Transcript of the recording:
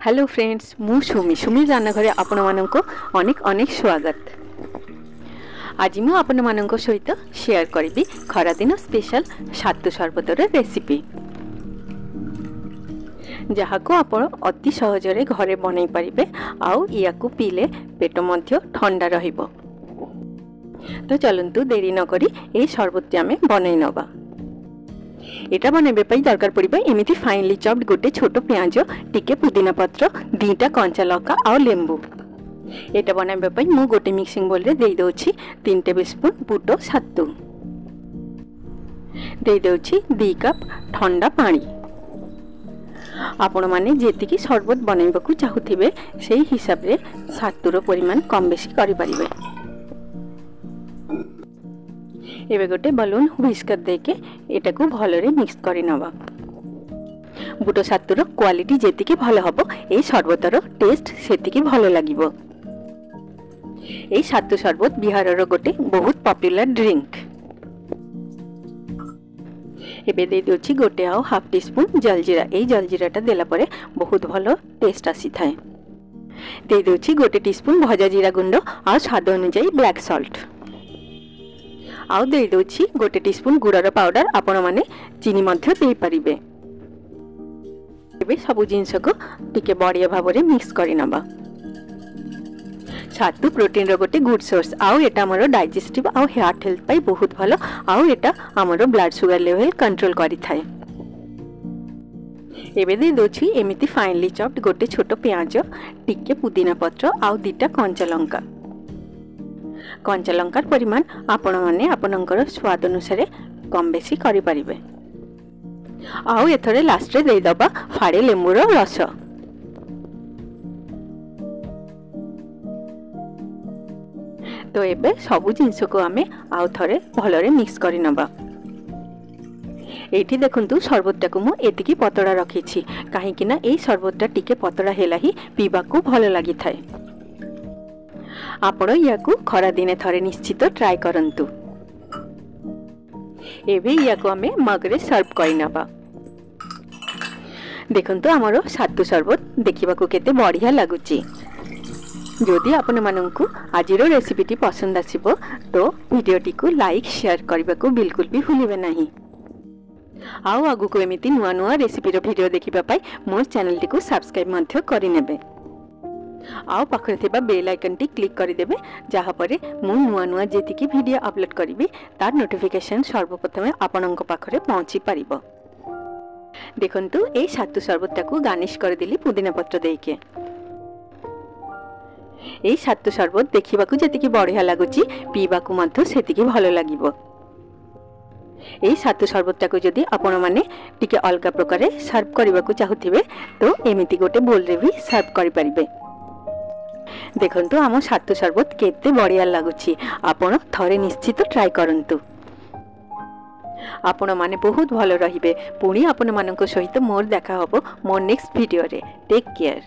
Hello friends, मु सुमी सुमी रान्नाघरे आपण मानक अनेक अनेक स्वागत। आज मु आपण मानक सहित शेयर करी खरादिन स्पेशल सातु शरबतर रेसिपी, जहाँ को आपण अति सहजरे घरे बनई पारिबे आउ याकू पीले पेट मध्य ठंडा रहिबो। तो चलंतु देरी न करी ए शरबतटी आमे बनई नबा। एटा बनैबे पई दरकार पड़िबा एमिति फाइनली चॉप्ड गोटे छोटो प्याज, टिके पुदीना पत्र, दीटा कंचा लका आ लेंबू। एटा बनैबे पई मु गोटे मिक्सिंग बोल रे देई दोछि 3 टेबलस्पून बुट सत्तू, देई दोछि 2 कप ठंडा पानी। आपण माने जेतिकी शरबत बनैबाकू चाहुथिबे सेही हिसाब रे सत्तूर परिमाण कम बेसी करि परिबे। एबे गोटे बलून व्हिस्कर देके एटाकू भलरे मिक्स करि नबा। बुट सत्तूर क्वालिटी जेतिकी भल हबो ए शरबतर टेस्ट सेतिकी भल लागिबो। ए सत्तू शरबत बिहारर गोटे बहुत पॉपुलर ड्रिंक। एबे दे दोछि गोटे आउ हाफ टीस्पून जलजीरा। ए जलजीराटा देला परे बहुत भल टेस्ट आसी थाए। दे दोछि गोटे टीस्पून भजा जीरा गुंड आ स्वाद अनुसार ब्लैक सॉल्ट। आउ दे दोछि गोटे टीस्पून गुड़र पाउडर। आपण माने चीनी मध्य दे परिबे। एबे सब जिंस को टिके बढ़िया भाबरे मिक्स करि नबा। सत्तू प्रोटीन रो गोटे गुड सोर्स। आउ एटा हमरो डाइजेस्टिव आउ हार्ट हेल्थ पई बहुत भलो। आउ एटा हमरो ब्लड शुगर लेवल कंट्रोल करि थाए। एबे दे दोछि एमिति फाइनली चॉप्ड गोटे छोटो प्याज, टिके पुदीना पत्र आउ 2टा कंचा लंका। कंचा लंकार परिमाण आपण माने आपनकर स्वाद अनुसार कम बेसी करि परिबे। आउ एथरे लास्ट रे देई दबा फाड़े लेंबूर रस। तो एबे सब जिंस को आमे आउ थरे भलरे मिक्स करि नबा। एठी देखंतु शरबतटा को मु एतिकी पतळा रखिछि, काहे कि ना ए शरबतटा टिके पतळा हेला ही पीबा को भल लागि थाए। आपण याकू खरा दिने थरे निश्चित ट्राई करंतु। एबे याकू आमे मगरे सर्व करि नबा। देखंतु हमरो सत्तू शरबत देखिबा को केते बढ़िया लागुची। जदि आपण माननकु आजिरो रेसिपीटी पसंद आसीबो तो वीडियोटी को लाइक शेयर करबा को बिल्कुल भी भूलिबे नाही। आउ आगु को एमिति नुआ नुआ रेसिपीरो वीडियो देखिबा पाई मोर चैनलटी को सब्सक्राइब मध्य करि नेबे। आउ पाखरे थिबा बेल आइकन टी क्लिक करि देबे, जहा परे मु नुआ नुआ जेतिकी वीडियो अपलोड करिबी तार नोटिफिकेशन सर्वप्रथमे आपनक पाखरे पहुंची परिबो। देखंतु ए सत्तू शरबतटा को गार्निश कर देली पुदीना पत्र देके। ए सत्तू शरबत देखिबा को जेतिकी बढ़िया लागुची पीबा को मध्य सेतिकी भलो लागिबो। ए सत्तू शरबतटा को जदि आपण माने टिके अलगा प्रकारे सर्व करबा को चाहुथिबे तो एमिति गोटे बोल रे भी सर्व करि परिबे। देखंतु आम सत्तू शरबत केते बढ़िया लागुची। आपण थरे निश्चित ट्राई करंतु। आपण माने बहुत भलो रहिबे। पुणी आपण मानक सहित मोर देखा हबो मोर नेक्स्ट वीडियो रे। Take care.